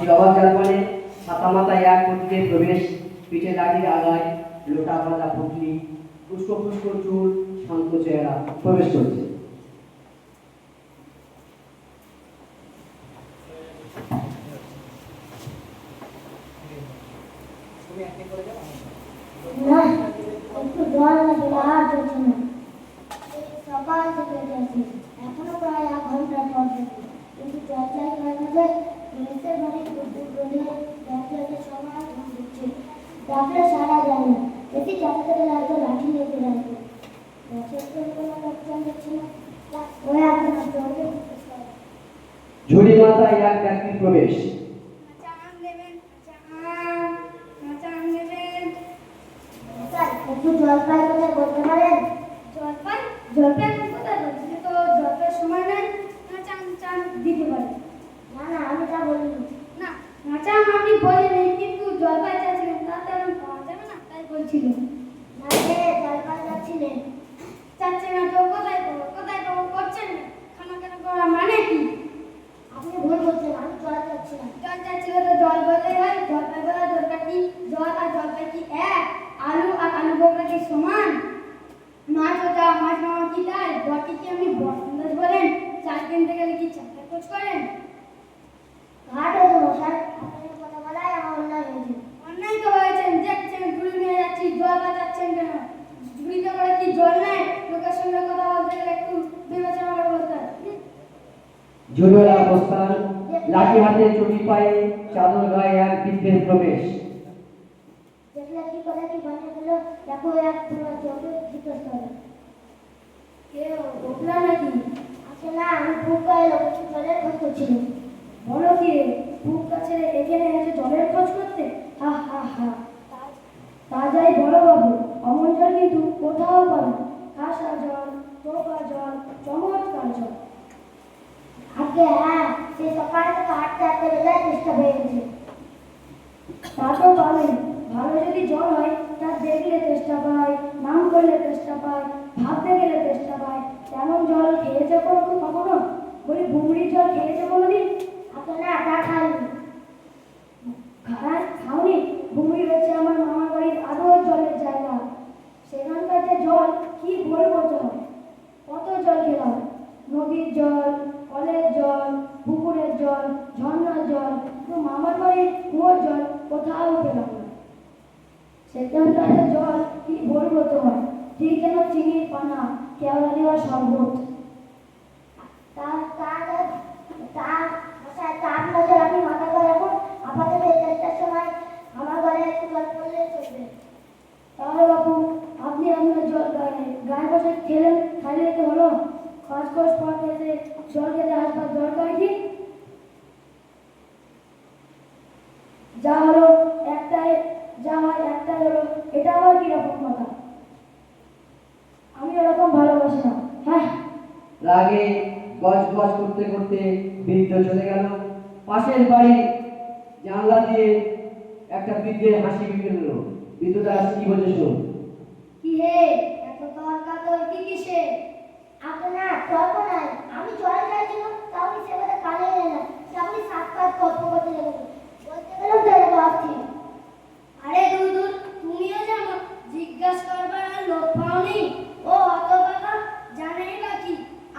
জবা জালপানে ছাতা মাথায় এক পথিকে প্রবেশ, পিঠে লাঠির আগায় লোটা ভাজা পুটলি, পুষ্প পুষ্প চুল, শান্ত চেহারা প্রবেশ করছে। সকাল থেকে যাচ্ছি, এখনো প্রায় 1 ঘন্টা পর কিন্তু চর্চায় মধ্যে পুলিশের বাড়ি কুকুর রোডে ডাক্তারের সময় দিচ্ছে। ডাক্তার সারা যায় না, এটি চালাতে গেলে হয়তো লাঠি নিতে লাগবে। ঝুড়ি মাথায় এক ব্যক্তির প্রবেশ। একটু জলপাই কোথায় বলতে পারেন? জলপাই জলপাই কোথায় বলছি তো জলপাই সময় নেই, চান চান দিতে পারে। না না আমি তা বলিনি। না নাচা আপনি বলেনি, কিন্তু জলপাই চাচ্ছিলেন তাতে আমি পাওয়া যাবে না তাই বলছিলেন। না রে জলপাই যাচ্ছিলেন, চাচ্ছে না তো কোথায় পাবো করছেন না খানা কেন করা মানে কি? আপনি ভুল বলছেন, আমি জল চাচ্ছিলাম। জল চাচ্ছিল তো জল বললেই হয়, জলপাই বলার দরকার কি? জল আর জলপাই কি এক? আলু আর আলু বোকরা কি সমান? মাছ ও যা মাছ মামা কি তাই? বটি কি আমি বসন্দাজ বলেন? চাল কিনতে গেলে কি চারটা খোঁজ করেন? ঘাট হয়েছে মশাই, আপনার কথা বলাই আমার অন্যায় হয়েছে। অন্যায় তো হয়েছেন, দেখছেন ঝুড়ি নিয়ে যাচ্ছি, জল বাজাচ্ছেন কেন? ঝুড়িতে করে কি জল নেই? লোকের সঙ্গে কথা বলতে গেলে একটু বিবেচনা করে বলতে হয়। ঝুড়িওয়ালা অবস্থান, লাঠি হাতে চটি পায়ে চাদর গায়ে এক বৃদ্ধের প্রবেশ। দেখলে কি করে কি বানিয়ে দিল, দেখো এক পুরো চোখে জিজ্ঞেস করে কেউ ওপলা নাকি? আসলে না, আমি বুক গায়ে লোকের জলের খোঁজ করছিলাম। বলো কি বুক কাছে এখানে এসে জলের খোঁজ করতে? হা হা হা, তা যাই বড় বাবু, অমন জল কিন্তু কোথাও পাবে। কাঁসা জল, টোপা জল, চমৎকার জল। আগে হ্যাঁ, সে সকাল থেকে হাঁটতে বেলায় চেষ্টা হয়ে গেছে। তা তো পাবেন, ভালো যদি জল হয় তা দেখলে চেষ্টা পায়, নাম করলে চেষ্টা পায়, ভাবতে গেলে চেষ্টা পায়। তেমন জল খেয়েছে কখনো? বলি বুমড়ির জল খেয়েছে কোনোদিন? আপনারা তা খাননি। খাওনি? বুমড়ি হচ্ছে আমার মামার বাড়ির আরো জলের জায়গা। সেখানকার যে জল কি বলবো, জল কত জল খেলাম। নদীর জল, কলের জল, পুকুরের জল, ঝর্ণার জল, কিন্তু মামার বাড়ির কুয়োর জল কোথাও পেলাম না। সেখানকার যে জল কি বলবো তোমার, ঠিক যেন চিনির পানা, কেওড়া দেওয়া শরবত। আপনি মাথা করে রাখুন, আপাতত এই 4টার সময় আমার ঘরে একটু জল পড়লে চলবে। তাহলে বাবু আপনি আপনার জল গায়ে বসে খেলেন, খাইলে তো হলো। 5 কোষ পর খেতে জল খেতে আসবার দরকার কি? যা হলো একটাই, যা হয় একটাই হলো, এটা আবার কিরকম কথা? আমি ওরকম ভালোবাসি না। হ্যাঁ, রাগে গজ গজ করতে করতে বৃদ্ধ চলে গেল। পাশের বাড়ির জানলা দিয়ে একটা বৃদ্ধের হাসি বেরোল। বৃদ্ধটা কি বলছে শোন। কি হে, এত তর্কাতর কি কিসে? আপনার তর্ক নাই, আমি জল চাইছিলাম, তাও কি সেবারে কানে এলে না, আপনি 7 কাজ তর্ক করতে যাবেন বলতে গেলাম তো এটা ভাবছি। আরে দূর দূর, তুমিও জানো জিজ্ঞাসা করবার আর লোক পাওনি। ও অত কথা জানেই বা কি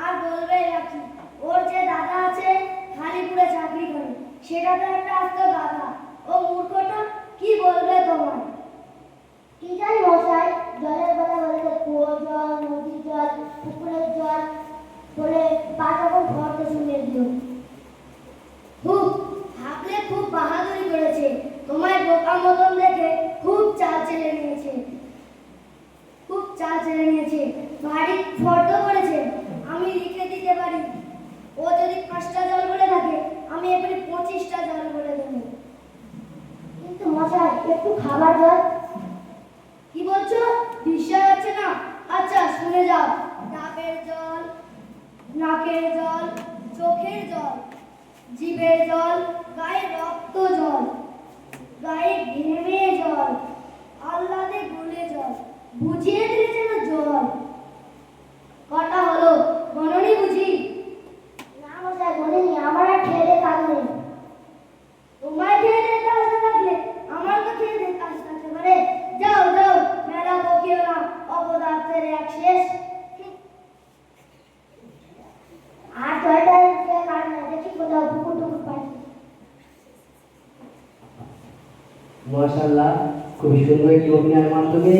আর বলবে কি? ওর যে দাদা আছে খালিপুরে চাকরি করে, সেটা তো একটা আস্ত দাদা। ও মূর্খটা কি বলবে তোমার? কি জানি মশাই, জলের কথা বলতে কুয়ো জল, নদীর জল, পুকুরের জল বলে পাতাকে ঘরতে শুনিয়ে দিল। খুব হাঁকলে, খুব বাহাদুরি করেছে, তোমায় বোকা মতন দেখে খুব চাল চেলে নিয়েছে, খুব চাল চেলে নিয়েছে। বাড়ি ফর্দ করেছে, আমি লিখে দিতে পারি। ও যদি 5টা জল বলে থাকে, আমি এবারে 25টা জল বলে দেবো। কিন্তু মশাই একটু খাবার জল। কি বলছো? বিশ্বাস হচ্ছে না? আচ্ছা শুনে যাও। ডাবের জল, নাকের জল, চোখের জল, জিভের জল, গায়ে রক্ত জল, গায়ে ঘেমে জল, আহ্লাদে গুলে জল, বুঝিয়ে দিয়েছে না জল। কটা হলো, গণনি বুঝি? না মশাই গণিনি, আমার আর ঠেলে কাজ নেই। তোমার মাশাআল্লাহ, খুবই সুন্দর একটি অভিনয়ের মাধ্যমে